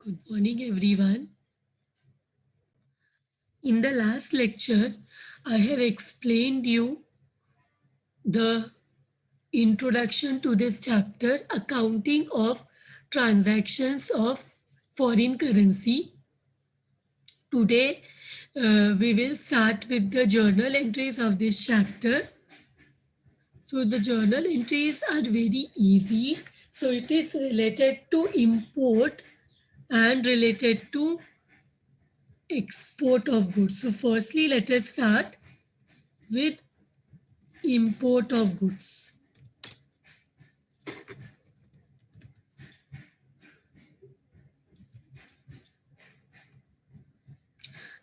Good morning, everyone. In the last lecture, I have explained you the introduction to this chapter, accounting of transactions of foreign currency. Today, we will start with the journal entries of this chapter. So the journal entries are very easy. So it is related to import and related to export of goods. So firstly, let us start with import of goods.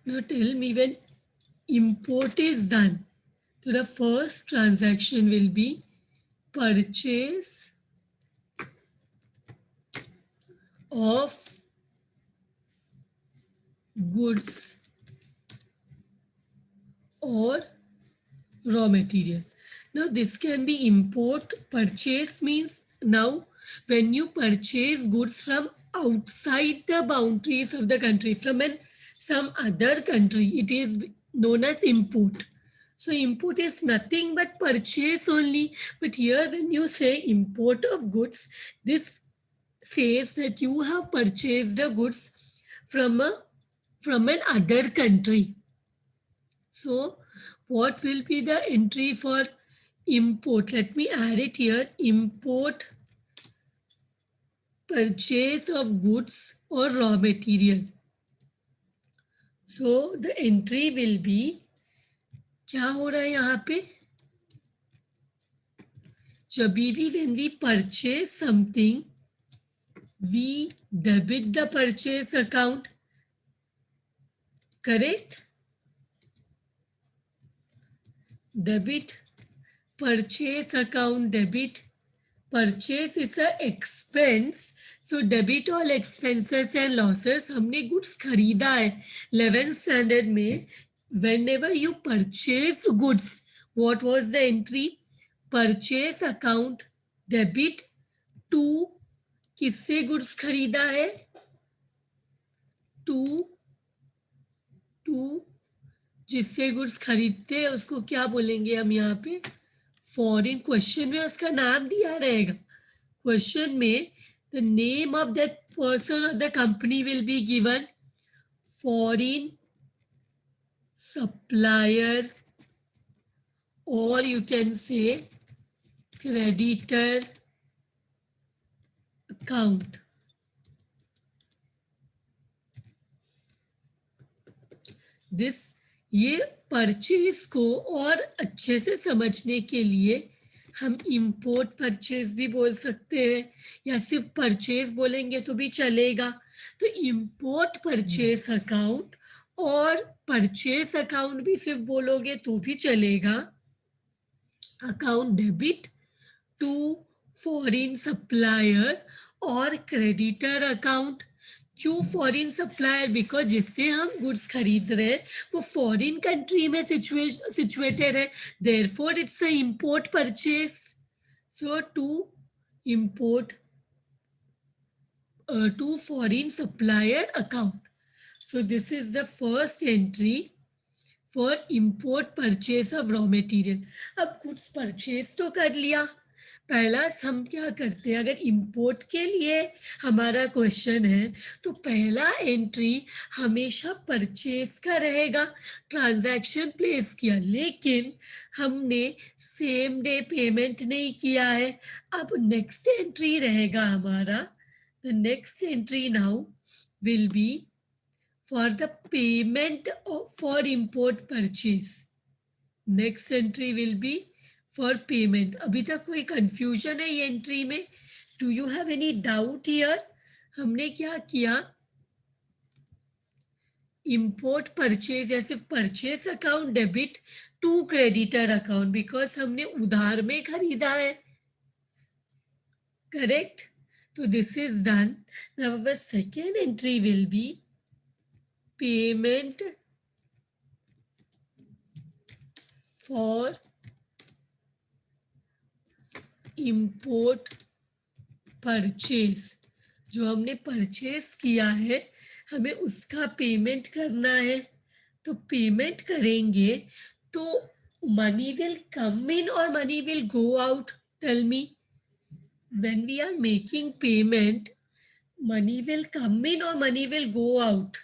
Now tell me, when import is done, so the first transaction will be purchase of goods or raw material. Now this can be import. Purchase means now when you purchase goods from outside the boundaries of the country, from some other country, it is known as import. So import is nothing but purchase only. But here when you say import of goods, this says that you have purchased the goods from an other country. So what will be the entry for import? Let me add it here. Import purchase of goods or raw material. So the entry will be, क्या हो रहा है यहाँ पे? जब भी when we purchase something, we debit the purchase account. Correct? Debit purchase account, debit. Purchase is a expense. So debit all expenses and losses. हमने goods खरीदा है 11th standard में. Whenever you purchase goods, what was the entry? Purchase account, debit to किससे goods खरीदा है? To जिससे goods खरीदते हैं उसको क्या बोलेंगे हम यहाँ पे? फॉरेन. क्वेश्चन में उसका नाम दिया रहेगा. क्वेश्चन में the name of that person और the company will be given. Foreign supplier, और you can say creditor account. This, ये परचेज को और अच्छे से समझने के लिए हम इंपोर्ट परचेज भी बोल सकते हैं, या सिर्फ परचेज बोलेंगे तो भी चलेगा. तो इंपोर्ट परचेज अकाउंट और परचेज अकाउंट भी सिर्फ बोलोगे तो भी चलेगा. Account debit to foreign supplier और क्रेडिटर अकाउंट. क्यों फॉरेन सप्लायर? बिकॉज जिससे हम गुड्स खरीद रहे हैं वो फॉरेन कंट्री में सिचुएटेड है, therefore it's a import purchase. So to import to foreign supplier account. So this is the first entry for import purchase of raw material. अब goods purchase तो कर लिया. पहला हम क्या करते हैं, अगर इंपोर्ट के लिए हमारा क्वेश्चन है तो पहला एंट्री हमेशा परचेज का रहेगा. ट्रांजैक्शन प्लेस किया, लेकिन हमने सेम डे पेमेंट नहीं किया है. अब नेक्स्ट एंट्री रहेगा हमारा, the next entry now will be for the payment for import purchase. Next entry will be for payment. अभी तक कोई confusion है ये entry में? Do you have any doubt here? हमने क्या किया? Import purchase या सिर्फ purchase account debit to creditor account, because हमने उधार में खरीदा है. Correct? So this is done. Now our second entry will be payment for import purchase, जो हमने परचेस किया है हमें उसका पेमेंट करना है, तो पेमेंट करेंगे तो money will come in or money will go out? Tell me, when we are making payment money will come in or money will go out?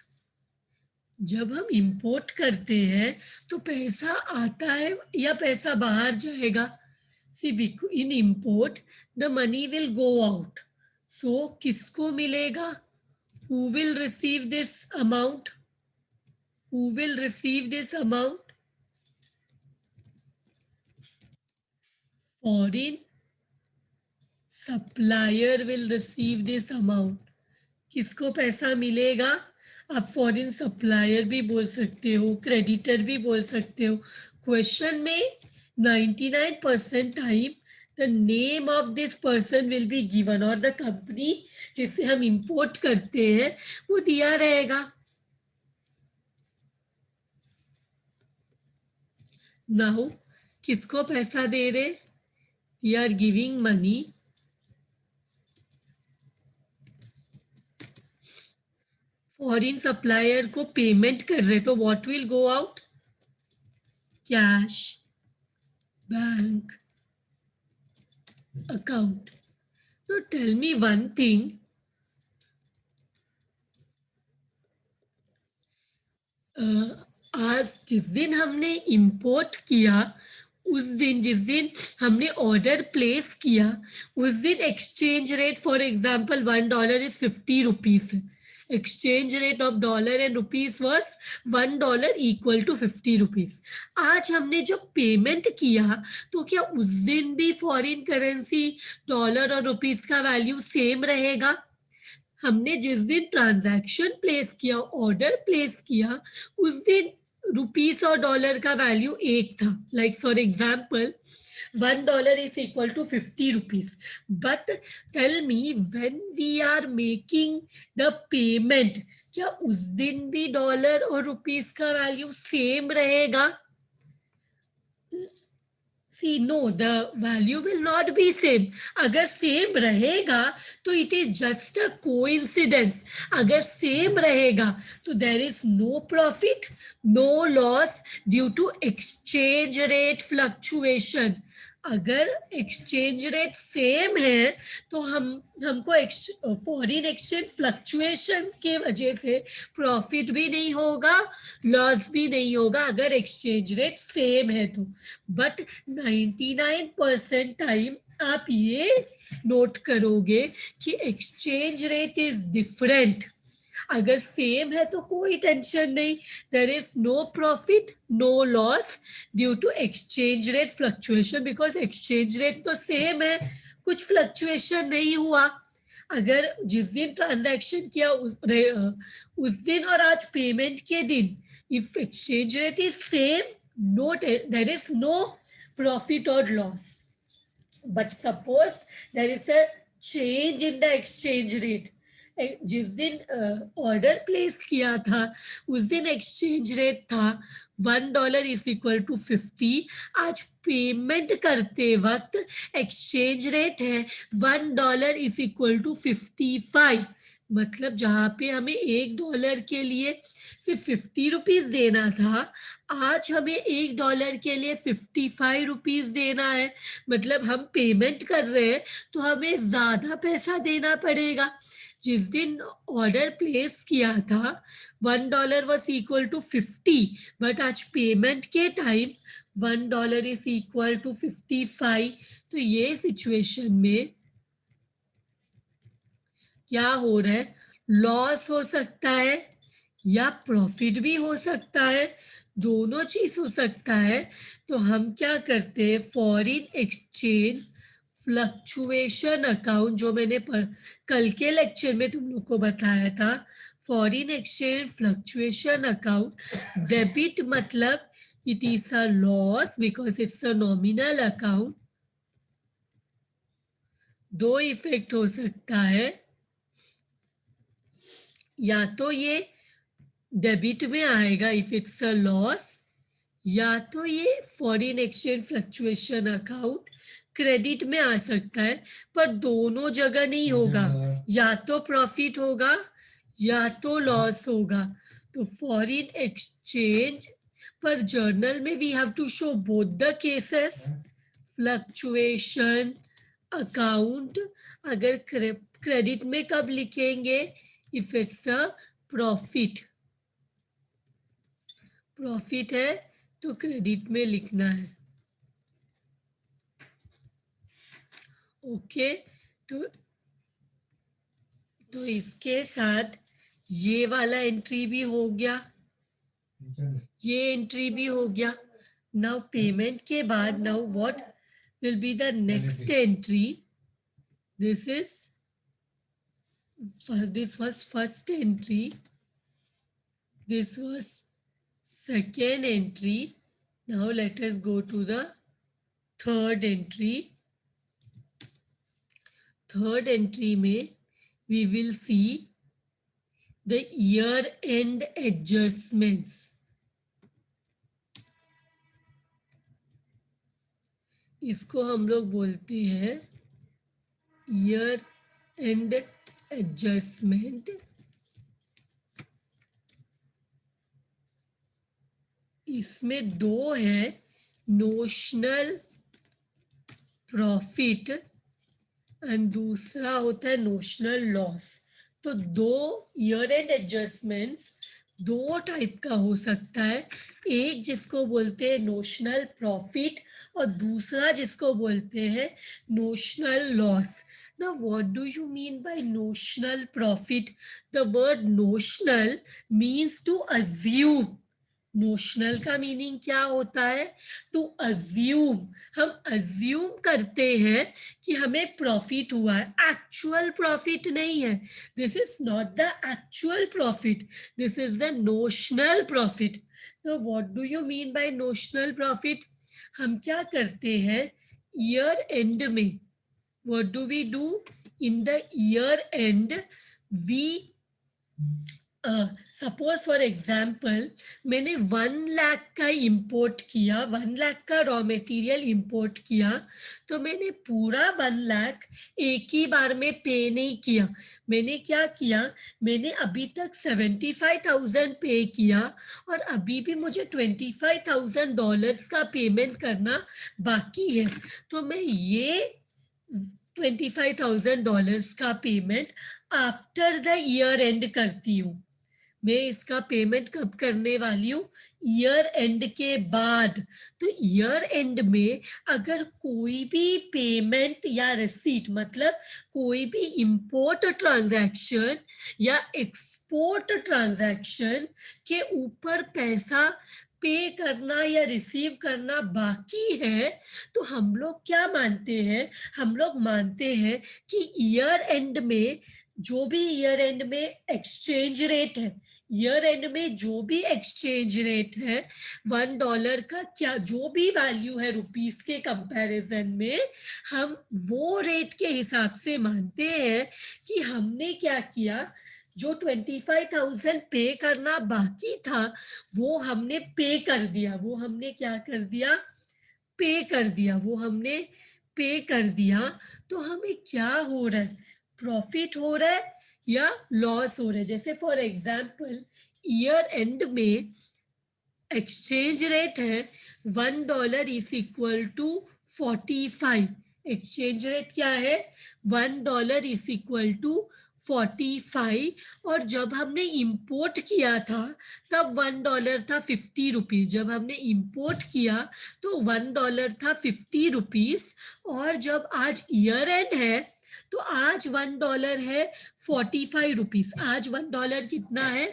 जब हम इंपोर्ट करते हैं तो पैसा आता है या पैसा बाहर जाएगा? See in import the money will go out, so किसको मिलेगा? Who will receive this amount? Who will receive this amount? Foreign supplier will receive this amount. किसको पैसा मिलेगा? आप फॉरेन सप्लायर भी बोल सकते हो, क्रेडिटर भी बोल सकते हो। क्वेश्चन में 99% time the name of this person will be given और द कंपनी जिससे हम इंपोर्ट करते हैं वो दिया रहेगा। नाउ किसको पैसा दे रहे? We are giving money foreign supplier को पेमेंट कर रहे, तो what will go out? Cash, bank account. तो टेल मी वन थिंग, आज जिस दिन हमने इंपोर्ट किया उस दिन, जिस दिन हमने ऑर्डर प्लेस किया उस दिन exchange rate for example $1 is 50 rupees. Exchange rate of dollar and rupees was $1 equal to 50 rupees. आज हमने जो पेमेंट किया तो क्या उस दिन भी फॉरेन करेंसी डॉलर और रुपीज का वैल्यू सेम रहेगा? हमने जिस दिन ट्रांजैक्शन प्लेस किया, ऑर्डर प्लेस किया, उस दिन रुपीस और डॉलर का वैल्यू एक था। Like for example $1 is equal to 50 rupees. But tell me, when we are making the payment, क्या उस दिन भी डॉलर और रुपीस का वैल्यू सेम रहेगा? See, no, the value will not be same. अगर सेम रहेगा तो it is just a coincidence. अगर सेम रहेगा तो there is no profit, no loss due to exchange rate fluctuation. अगर एक्सचेंज रेट सेम है तो हमको फॉरेन एक्सचेंज फ्लक्चुएशंस के वजह से प्रॉफिट भी नहीं होगा, लॉस भी नहीं होगा अगर एक्सचेंज रेट सेम है तो। बट 99% टाइम आप ये नोट करोगे कि एक्सचेंज रेट इज डिफरेंट। अगर सेम है तो कोई टेंशन नहीं, there is no profit no loss due to exchange rate fluctuation, because exchange rate तो सेम है, कुछ फ्लक्चुएशन नहीं हुआ। अगर जिस दिन ट्रांजैक्शन किया उस दिन और आज पेमेंट के दिन, if exchange rate is same, no, there is no profit or loss. But suppose there is a change in the exchange rate. जिस दिन ऑर्डर प्लेस किया था उस दिन एक्सचेंज रेट था $1 इज इक्वल टू 50। आज पेमेंट करते वक्त एक्सचेंज रेट है $1 इज इक्वल टू 55। मतलब जहाँ पे हमें $1 के लिए सिर्फ 50 रुपीज देना था, आज हमें $1 के लिए 55 रुपीज देना है। मतलब हम पेमेंट कर रहे हैं तो हमें ज्यादा पैसा देना पड़ेगा। जिस दिन ऑर्डर प्लेस किया था $1 वॉज इक्वल टू 50, बट आज पेमेंट के टाइम $1 इज इक्वल टू 55। तो ये सिचुएशन में क्या हो रहा है? लॉस हो सकता है या प्रॉफिट भी हो सकता है, दोनों चीज हो सकता है। तो हम क्या करते हैं, फॉरेन एक्सचेंज फ्लक्चुएशन अकाउंट, जो मैंने कल के लेक्चर में तुम लोग को बताया था, foreign exchange fluctuation account debit मतलब it is a loss because it's a nominal account. दो इफेक्ट हो सकता है, या तो ये डेबिट में आएगा इफ इट्स अ लॉस, या तो ये foreign exchange fluctuation account credit में आ सकता है, पर दोनों जगह नहीं होगा, या तो प्रॉफिट होगा या तो लॉस होगा। तो फॉरेन एक्सचेंज पर जर्नल में we have to show both the cases, fluctuation account. अगर क्रेडिट में कब लिखेंगे, if it's a profit, profit है तो क्रेडिट में लिखना है। ओके, तो इसके साथ ये वाला एंट्री भी हो गया, ये एंट्री भी हो गया। नाउ पेमेंट के बाद now what will be the next entry? This was first entry, this was second entry. Now let us go to the third entry. Third entry में we will see the year end adjustments. इसको हम लोग बोलते हैं year end adjustment. इसमें दो है, notional profit and दूसरा होता है नोशनल लॉस। तो दो ईयर एंड एडजस्टमेंट्स दो टाइप का हो सकता है, एक जिसको बोलते हैं नोशनल प्रॉफिट और दूसरा जिसको बोलते हैं notional loss. Now, what do you mean by notional profit? The word notional means to assume. Notional का मीनिंग क्या होता है? To assume. हम अज्यूम करते हैं कि हमें प्रॉफिट हुआ है, एक्चुअल प्रॉफिट नहीं है। This is not the actual profit, this is the notional profit. तो what do you mean by notional profit? हम क्या करते हैं ईयर एंड में, what do we do in the year end? We suppose for example मैंने 1 लाख का import किया, 1 लाख का रॉ मटेरियल इंपोर्ट किया, तो मैंने पूरा 1 लाख एक ही बार में पे नहीं किया। मैंने क्या किया, मैंने अभी तक $75,000 पे किया और अभी भी मुझे $25,000 का पेमेंट करना बाकी है। तो मैं ये $25,000 का payment after the year and करती हूँ। मैं इसका पेमेंट कब करने वाली हूँ? ईयर एंड के बाद। तो ईयर एंड में अगर कोई भी पेमेंट या रिसीट, मतलब कोई भी इंपोर्ट ट्रांजैक्शन या एक्सपोर्ट ट्रांजैक्शन के ऊपर पैसा पे करना या रिसीव करना बाकी है, तो हम लोग क्या मानते हैं? हम लोग मानते हैं कि ईयर एंड में जो भी ईयर एंड में एक्सचेंज रेट है, ईयर एंड में जो भी एक्सचेंज रेट है $1 का, क्या जो भी वैल्यू है रुपीस के कंपैरिजन में, हम वो रेट के हिसाब से मानते हैं कि हमने क्या किया, जो 25,000 पे करना बाकी था वो हमने पे कर दिया, वो हमने क्या कर दिया, पे कर दिया, वो हमने पे कर दिया। तो हमें क्या हो रहा है, प्रॉफिट हो रहा है या लॉस हो रहा है? जैसे फॉर एग्जांपल ईयर एंड में एक्सचेंज रेट है $1 is equal to 45। Exchange rate क्या है? $1 इज इक्वल टू 45। और जब हमने इंपोर्ट किया था तब $1 था 50 रुपीज। जब हमने इंपोर्ट किया तो $1 था 50 रुपीज। और जब आज ईयर एंड है तो आज $1 है 45 रुपीज। आज $1 कितना है?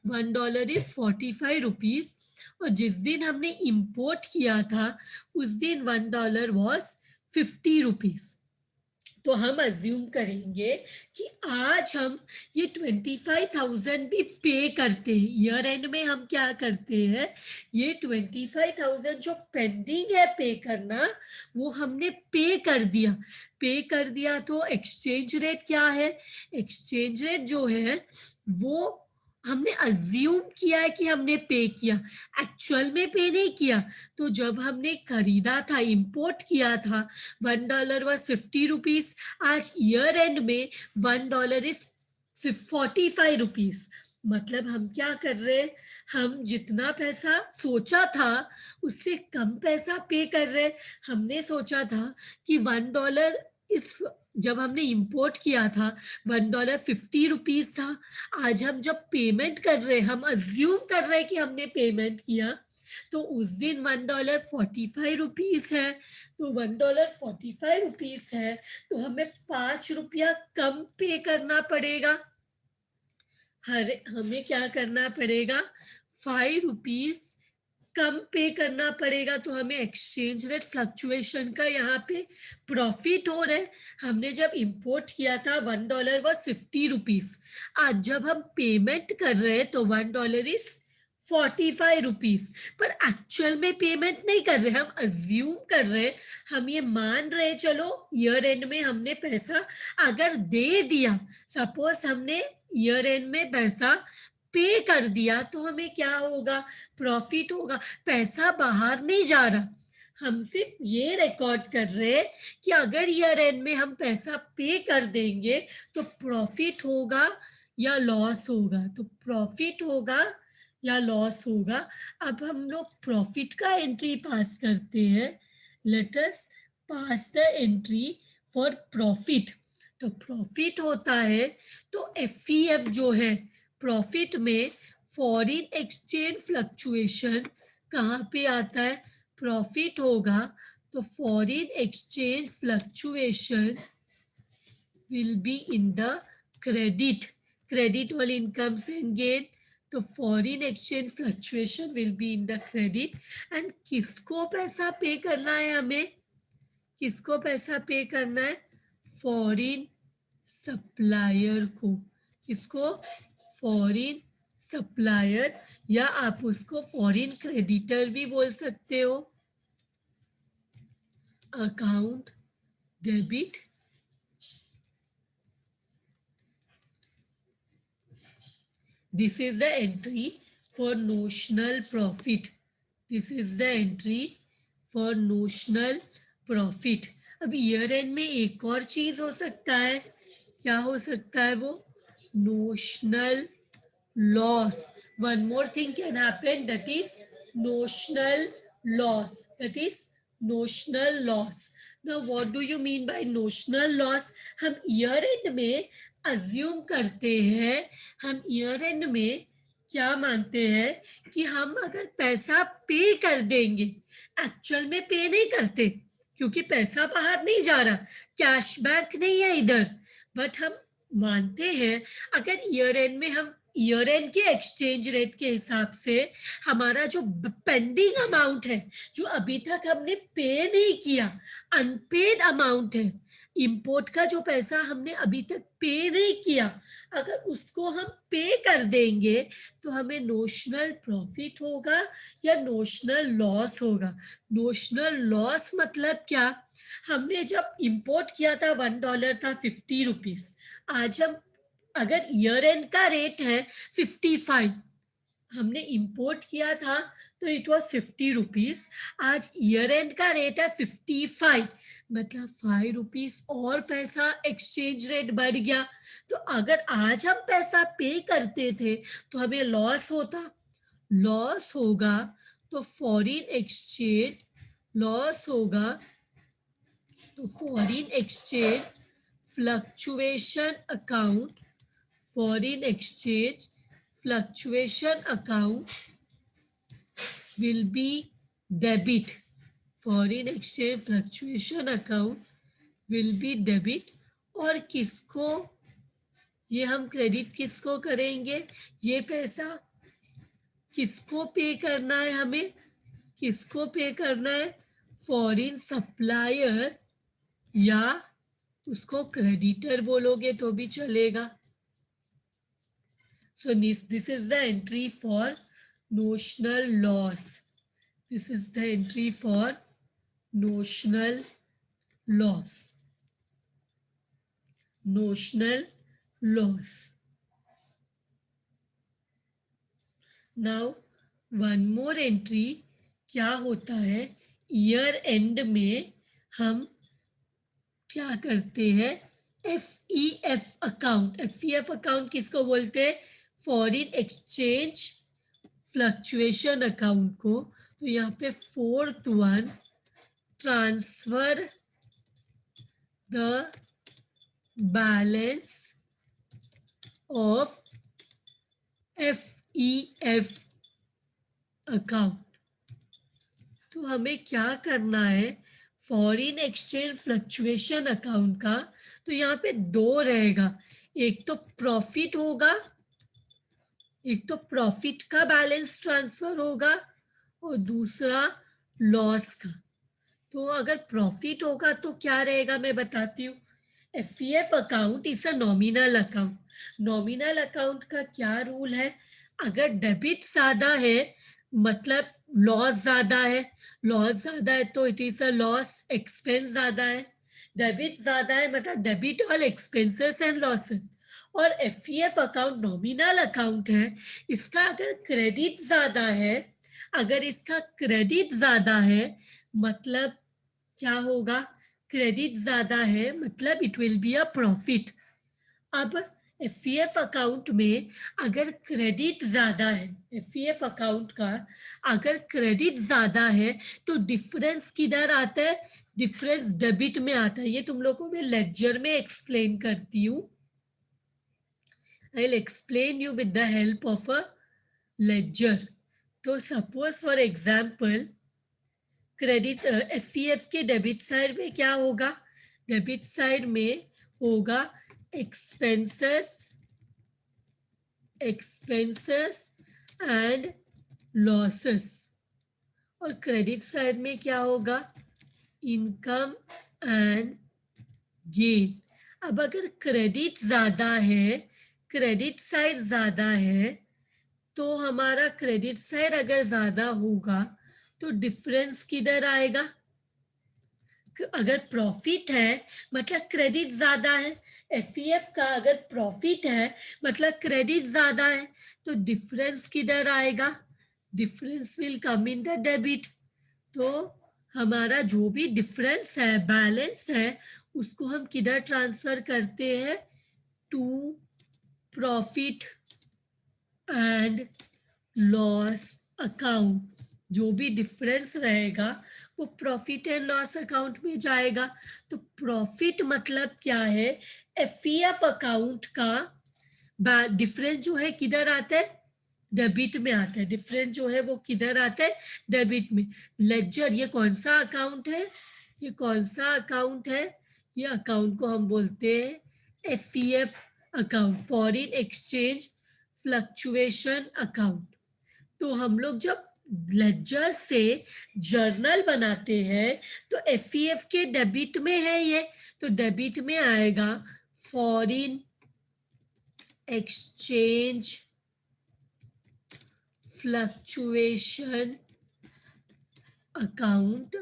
$1 इज 45 रुपीज। और जिस दिन हमने इंपोर्ट किया था उस दिन $1 वॉज 50 रुपीज। तो हम अज्यूम करेंगे कि आज हम ये 25,000 भी पे करते हैं। ईयर एंड में हम क्या करते हैं, ये 25,000 जो पेंडिंग है पे करना, वो हमने पे कर दिया। पे कर दिया तो एक्सचेंज रेट क्या है? एक्सचेंज रेट जो है वो हमने अज्यूम किया है कि हमने पे किया, एक्चुअल में पे नहीं किया। तो जब हमने खरीदा था, इंपोर्ट किया था, $1 वॉज 50 रुपीज। आज ईयर एंड में $1 इज 45 रुपीज। मतलब हम क्या कर रहे हैं, हम जितना पैसा सोचा था उससे कम पैसा पे कर रहे हैं। हमने सोचा था कि $1 इस, जब हमने इंपोर्ट किया था $1 50 रुपीज था। आज हम जब पेमेंट कर रहे हैं, हम अज्यूम कर रहे हैं कि हमने पेमेंट किया, तो उस दिन $1 45 रुपीज है। तो $1 45 रुपीज है, तो हमें 5 रुपया कम पे करना पड़ेगा। हमें क्या करना पड़ेगा, 5 रुपीज कम पे करना पड़ेगा। तो हमें एक्सचेंज रेट फ्लक्चुएशन का यहाँ पे प्रॉफिट हो रहा है। हमने जब इंपोर्ट किया था $1 वॉज 50 रुपीज। आज जब हम पेमेंट कर रहे हैं तो $1 इज 45 रुपीज। पर एक्चुअल में पेमेंट नहीं कर रहे, हम अज्यूम कर रहे, हम ये मान रहे चलो ईयर एंड में हमने पैसा अगर दे दिया, सपोज हमने ईयर एंड में पैसा पे कर दिया, तो हमें क्या होगा, प्रॉफिट होगा। पैसा बाहर नहीं जा रहा, हम सिर्फ ये रिकॉर्ड कर रहे हैं कि अगर ईयर एंड में हम पैसा पे कर देंगे तो प्रॉफिट होगा या लॉस होगा। तो प्रॉफिट होगा या लॉस होगा। अब हम लोग प्रॉफिट का एंट्री पास करते हैं। Let us pass the entry for profit. तो प्रॉफिट होता है, तो एफईएफ जो है प्रॉफिट में फॉरेन एक्सचेंज फ्लक्चुएशन कहाँ पे आता है, प्रॉफिट होगा तो foreign exchange fluctuation will be in the credit, credit all incomes and gain। तो foreign exchange fluctuation will be in the credit. And किसको पैसा पे करना है, हमें किसको पैसा पे करना है, फॉरेन सप्लायर को। किसको, फॉरेन सप्लायर, या आप उसको फॉरेन क्रेडिटर भी बोल सकते हो। Account debit, this is the entry for notional profit। this is the entry for notional profit। अब ईयर एंड में एक और चीज हो सकता है, क्या हो सकता है वो, notional loss। one more thing can happen, that is notional loss, that is notional loss। now what do you mean by notional loss, हम ईयर एंड में अज्यूम करते हैं, हम ईयर एंड में क्या मानते हैं कि हम अगर पैसा पे कर देंगे, एक्चुअल में पे नहीं करते क्योंकि पैसा बाहर नहीं जा रहा, कैश बैक नहीं है इधर, बट हम मानते हैं अगर ईयर एंड में हम ईयर एंड के एक्सचेंज रेट के हिसाब से हमारा जो पेंडिंग अमाउंट है, जो अभी तक हमने पे नहीं किया, अनपेड अमाउंट है, इंपोर्ट का जो पैसा हमने अभी तक पे नहीं किया, अगर उसको हम पे कर देंगे तो हमें नोशनल प्रॉफिट होगा या नोशनल लॉस होगा। नोशनल लॉस मतलब क्या, हमने जब इंपोर्ट किया था $1 था 50 रुपीज। आज हम अगर ईयर एंड का रेट है 55, हमने इंपोर्ट किया था तो इट वाज 50 रुपीज। आज ईयर एंड का रेट है 55, मतलब 5 रुपीज और पैसा एक्सचेंज रेट बढ़ गया। तो अगर आज हम पैसा पे करते थे तो हमें लॉस होता, लॉस होगा तो फॉरेन एक्सचेंज लॉस होगा, तो foreign exchange fluctuation account, foreign exchange fluctuation account will be debit, foreign exchange fluctuation account will be debit। और किसको, ये हम क्रेडिट किसको करेंगे, ये पैसा किसको पे करना है, हमें किसको पे करना है, फॉरेन सप्लायर, या उसको क्रेडिटर बोलोगे तो भी चलेगा। So this is the entry for notional loss. This is the entry for notional loss. Notional loss. Now one more entry, क्या होता है ईयर एंड में हम क्या करते हैं, FEF अकाउंट। FEF अकाउंट किसको बोलते हैं, फॉरिन एक्सचेंज फ्लक्चुएशन अकाउंट को। तो यहाँ पे fourth one, transfer the balance of FEF account. तो हमें क्या करना है, फॉरिन एक्सचेंज फ्लक्चुएशन अकाउंट का, तो यहाँ पे दो रहेगा, एक तो प्रॉफिट होगा, एक तो प्रॉफिट का बैलेंस ट्रांसफर होगा और दूसरा लॉस का। तो अगर प्रॉफिट होगा तो क्या रहेगा मैं बताती हूँ। FEF account is a nominal account. Nominal account का क्या रूल है, अगर डेबिट ज्यादा है मतलब लॉस ज्यादा है, लॉस ज्यादा है तो it is a loss, expense ज्यादा है, डेबिट ज्यादा है मतलब debit all expenses and losses. और FEF अकाउंट नॉमिनल अकाउंट है, इसका अगर क्रेडिट ज्यादा है, अगर इसका क्रेडिट ज्यादा है मतलब क्या होगा, क्रेडिट ज्यादा है मतलब it will be a profit. अब FEF अकाउंट में अगर क्रेडिट ज्यादा है, FEF अकाउंट का अगर क्रेडिट ज्यादा है तो डिफरेंस किधर आता है, डिफरेंस डेबिट में आता है। ये तुम लोगों को मैं लेक्चर में एक्सप्लेन करती हूँ। I'll explain you with the help of a ledger. तो suppose for example credit FEF के डेबिट साइड में क्या होगा, डेबिट साइड में होगा एक्सपेंसेस, एक्सपेंसेस एंड लॉसेस, और क्रेडिट साइड में क्या होगा, इनकम एंड गेन। अब अगर क्रेडिट ज्यादा है, क्रेडिट साइड ज्यादा है, तो हमारा क्रेडिट साइड अगर ज्यादा होगा तो डिफरेंस किधर आएगा, अगर प्रॉफिट है मतलब क्रेडिट ज्यादा है, FEF का अगर प्रॉफिट है मतलब क्रेडिट ज्यादा है, तो डिफरेंस किधर आएगा, difference will come in the debit. तो हमारा जो भी डिफरेंस है, बैलेंस है, उसको हम किधर ट्रांसफर करते हैं, to profit and loss account. जो भी डिफरेंस रहेगा वो प्रॉफिट एंड लॉस अकाउंट में जाएगा। तो प्रॉफिट मतलब क्या है, FEF अकाउंट का डिफरेंस जो है किधर आता है, डेबिट में आता है। डिफरेंस जो है वो किधर आता है, डेबिट में। लेजर ये कौन सा अकाउंट है, ये कौन सा अकाउंट है, ये अकाउंट को हम बोलते हैं FEF account, foreign exchange fluctuation account. तो हम लोग जब लेजर से जर्नल बनाते हैं तो FEF के डेबिट में है ये, तो डेबिट में आएगा foreign exchange fluctuation account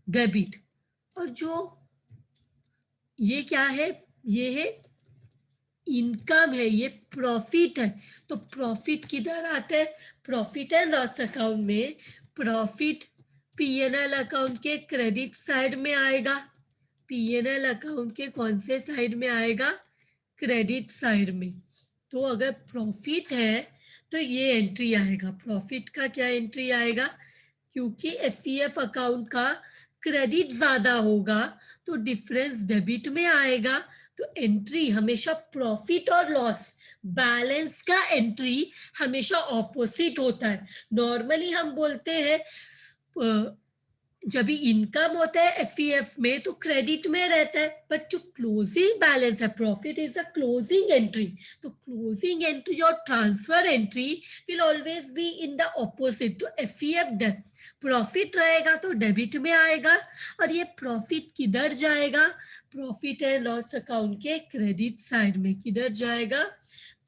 debit. और जो ये क्या है, ये है इनकम है, ये प्रॉफिट है। तो प्रॉफिट किधर आता है, प्रॉफिट एंड लॉस अकाउंट में। प्रॉफिट PNL अकाउंट के क्रेडिट साइड में आएगा, PNL अकाउंट के कौन से साइड में आएगा, क्रेडिट साइड में। तो अगर प्रॉफिट है तो ये एंट्री आएगा, प्रॉफिट का क्या एंट्री आएगा, क्योंकि FEF अकाउंट का क्रेडिट ज्यादा होगा तो डिफरेंस डेबिट में आएगा। तो एंट्री हमेशा प्रॉफिट और लॉस बैलेंस का एंट्री हमेशा ऑपोजिट होता है। नॉर्मली हम बोलते हैं जब भी इनकम होता है FEF में तो क्रेडिट में रहता है, बट जो क्लोजिंग बैलेंस है, profit is a closing entry. तो क्लोजिंग एंट्री और transfer entry will always be in the opposite. तो FEF प्रॉफिट रहेगा तो डेबिट में आएगा, और ये प्रॉफिट किधर जाएगा, प्रॉफिट एंड लॉस अकाउंट के क्रेडिट साइड में। किधर जाएगा,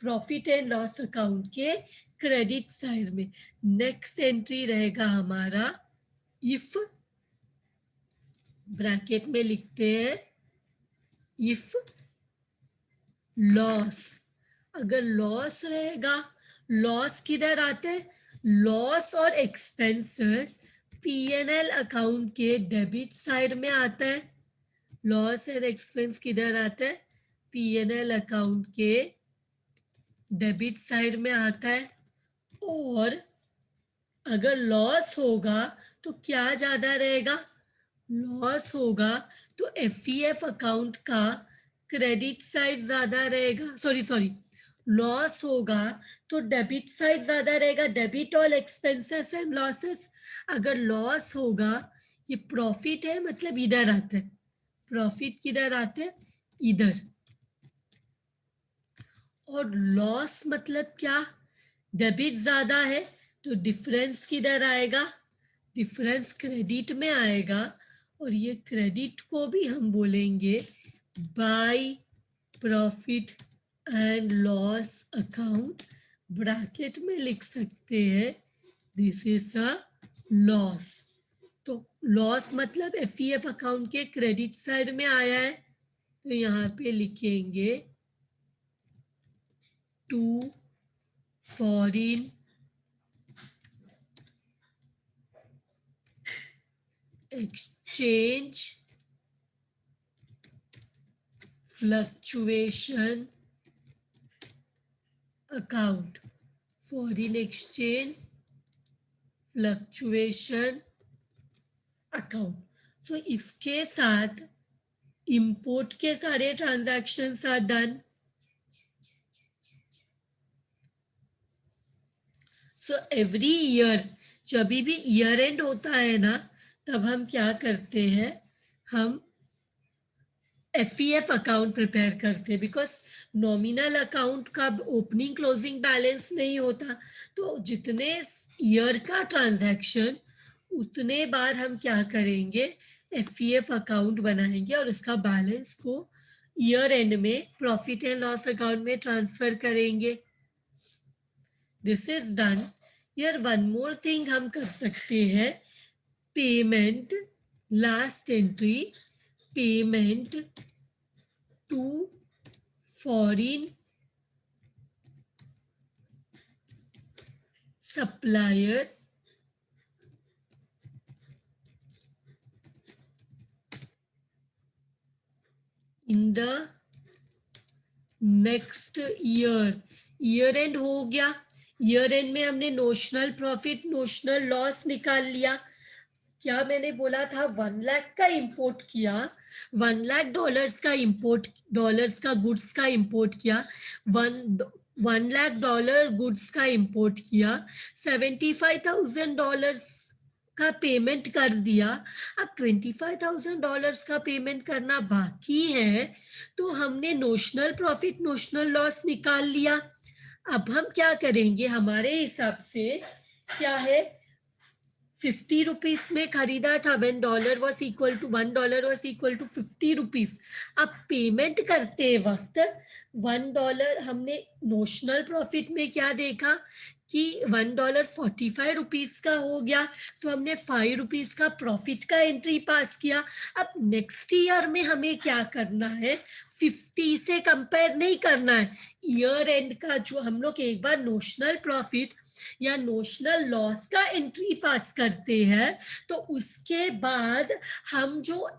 प्रॉफिट एंड लॉस अकाउंट के क्रेडिट साइड में। नेक्स्ट एंट्री रहेगा हमारा इफ, ब्रैकेट में लिखते हैं इफ लॉस। अगर लॉस रहेगा लॉस किधर आता है? लॉस और एक्सपेंसेस P&L अकाउंट के डेबिट साइड में आता है। लॉस एंड एक्सपेंस किधर आता है? P&L अकाउंट के डेबिट साइड में आता है। और अगर लॉस होगा तो क्या ज्यादा रहेगा? लॉस होगा तो FEF अकाउंट का क्रेडिट साइड ज्यादा रहेगा। सॉरी, लॉस होगा तो डेबिट साइड ज्यादा रहेगा। Debit all expenses and losses. अगर लॉस होगा, ये प्रॉफिट है मतलब इधर आता है। प्रॉफिट किधर आते हैं? इधर। और लॉस मतलब क्या? डेबिट ज्यादा है तो डिफरेंस किधर आएगा? डिफरेंस क्रेडिट में आएगा। और ये क्रेडिट को भी हम बोलेंगे by profit and loss account. Bracket में लिख सकते हैं दिस इज अ लॉस। तो लॉस मतलब FEF अकाउंट के क्रेडिट साइड में आया है, तो यहाँ पे लिखेंगे to foreign exchange fluctuation account। Foreign exchange fluctuation account. So इसके साथ इंपोर्ट के सारे transactions are done. So every year जब भी ईयर एंड होता है ना, तब हम क्या करते हैं? हम FEF अकाउंट प्रिपेयर करते हैं। बिकॉज नॉमिनल अकाउंट का ओपनिंग क्लोजिंग बैलेंस नहीं होता, तो जितने ईयर का ट्रांजैक्शन उतने बार हम क्या करेंगे? FEF अकाउंट बनाएंगे और उसका बैलेंस को ईयर एंड में प्रॉफिट एंड लॉस अकाउंट में ट्रांसफर करेंगे। This is done. यार वन मोर थिंग हम कर सकते हैं। Payment last entry, payment to foreign supplier in the next year। Year end हो गया। ईयर एंड में हमने नोशनल प्रॉफिट नोशनल लॉस निकाल लिया। क्या मैंने बोला था? 1 लाख का इंपोर्ट किया, 1 लाख डॉलर्स का इंपोर्ट, डॉलर्स का गुड्स का इंपोर्ट किया, 1 लाख डॉलर गुड्स का इंपोर्ट किया, $75,000 का पेमेंट कर दिया। अब $25,000 का पेमेंट करना बाकी है, तो हमने नोशनल प्रॉफिट नोशनल लॉस निकाल लिया। अब हम क्या करेंगे? हमारे हिसाब से क्या है? 50 रुपीज में खरीदा था, $1 वॉज इक्वल टू ₹50। अब पेमेंट करते वक्त $1 हमने नोशनल प्रॉफिट में क्या देखा कि $1.45 का हो गया, तो हमने ₹5 का प्रॉफिट का एंट्री पास किया। अब नेक्स्ट ईयर में हमें क्या करना है? 50 से कंपेयर नहीं करना है। ईयर एंड का जो हम लोग एक बार नोशनल प्रॉफिट या नोशनल लॉस का एंट्री पास करते हैं, तो उसके बाद हम जो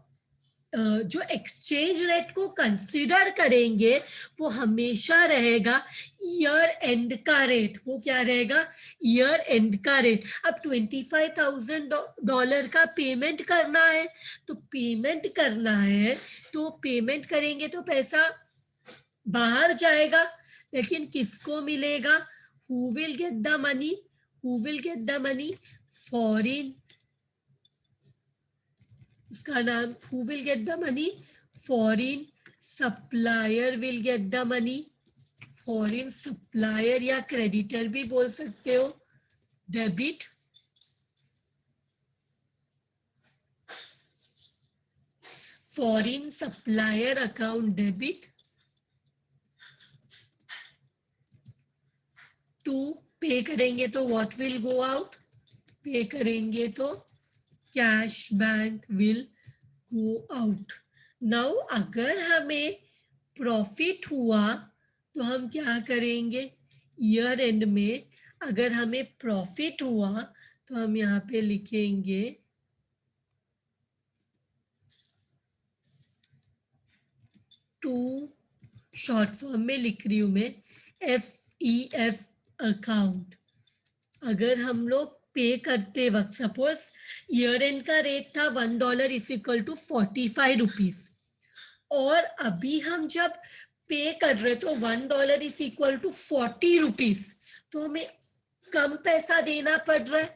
एक्सचेंज रेट को कंसीडर करेंगे वो हमेशा रहेगा ईयर एंड का रेट। वो क्या रहेगा? ईयर एंड का रेट। अब $25,000 का पेमेंट करना है, तो पेमेंट करना है तो पेमेंट करेंगे तो पैसा बाहर जाएगा, लेकिन किसको मिलेगा? Who will get the money? Who will get the money? Foreign, उसका नाम who will get the money? Foreign supplier will get the money. Foreign supplier या क्रेडिटर भी बोल सकते हो। Debit foreign supplier account debit to pay करेंगे तो what will go out? पे करेंगे तो cash bank will go out. Now अगर हमें प्रॉफिट हुआ तो हम क्या करेंगे? ईयर एंड में अगर हमें प्रॉफिट हुआ तो हम यहाँ पे लिखेंगे टू, शॉर्ट फॉर्म में लिख रही हूं मैं, FEF अकाउंट। अगर हम लोग पे करते वक्त सपोज ईयर एंड का रेट था $1 इज इक्वल टू 45 रुपीज, और अभी हम जब पे कर रहे तो $1 इज इक्वल टू 40 रुपीज, तो हमें कम पैसा देना पड़ रहा है,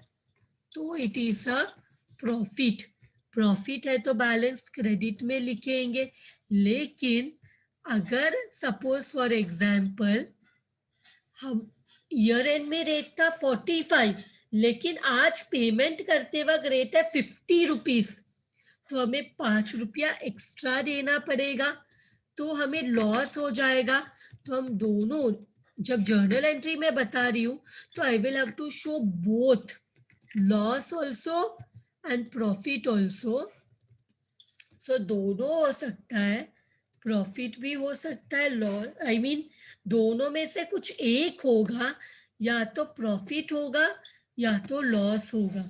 तो it is a profit. Profit है तो बैलेंस क्रेडिट में लिखेंगे। लेकिन अगर सपोज फॉर एग्जाम्पल हम ईयर एंड में रेट था 45, लेकिन आज पेमेंट करते वक्त रेट है 50 रुपीज, तो हमें 5 रुपया एक्स्ट्रा देना पड़ेगा, तो हमें लॉस हो जाएगा। तो हम दोनों, जब जर्नल एंट्री में बता रही हूँ तो I will have to show both loss also and profit also. So दोनों हो सकता है, प्रॉफिट भी हो सकता है, लॉस, आई मीन दोनों में से कुछ एक होगा, या तो प्रॉफिट होगा या तो लॉस होगा।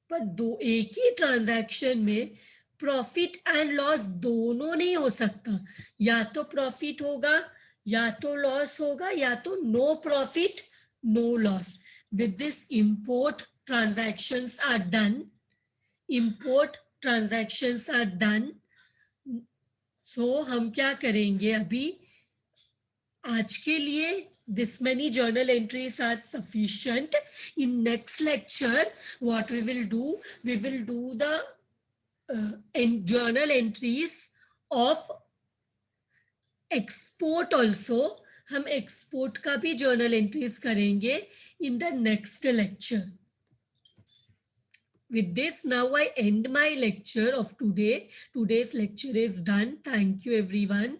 पर दो एक ही ट्रांजैक्शन में प्रॉफिट एंड लॉस दोनों नहीं हो सकता, या तो प्रॉफिट होगा या तो लॉस होगा, या तो no profit no loss. With this import transactions are done, import transactions are done. So हम क्या करेंगे अभी, आज के लिए this many journal entries are sufficient. In next lecture, what we will do the journal entries of export also. हम export का भी journal entries करेंगे in the next lecture. With this, now I end my lecture of today. Today's lecture is done. Thank you, everyone.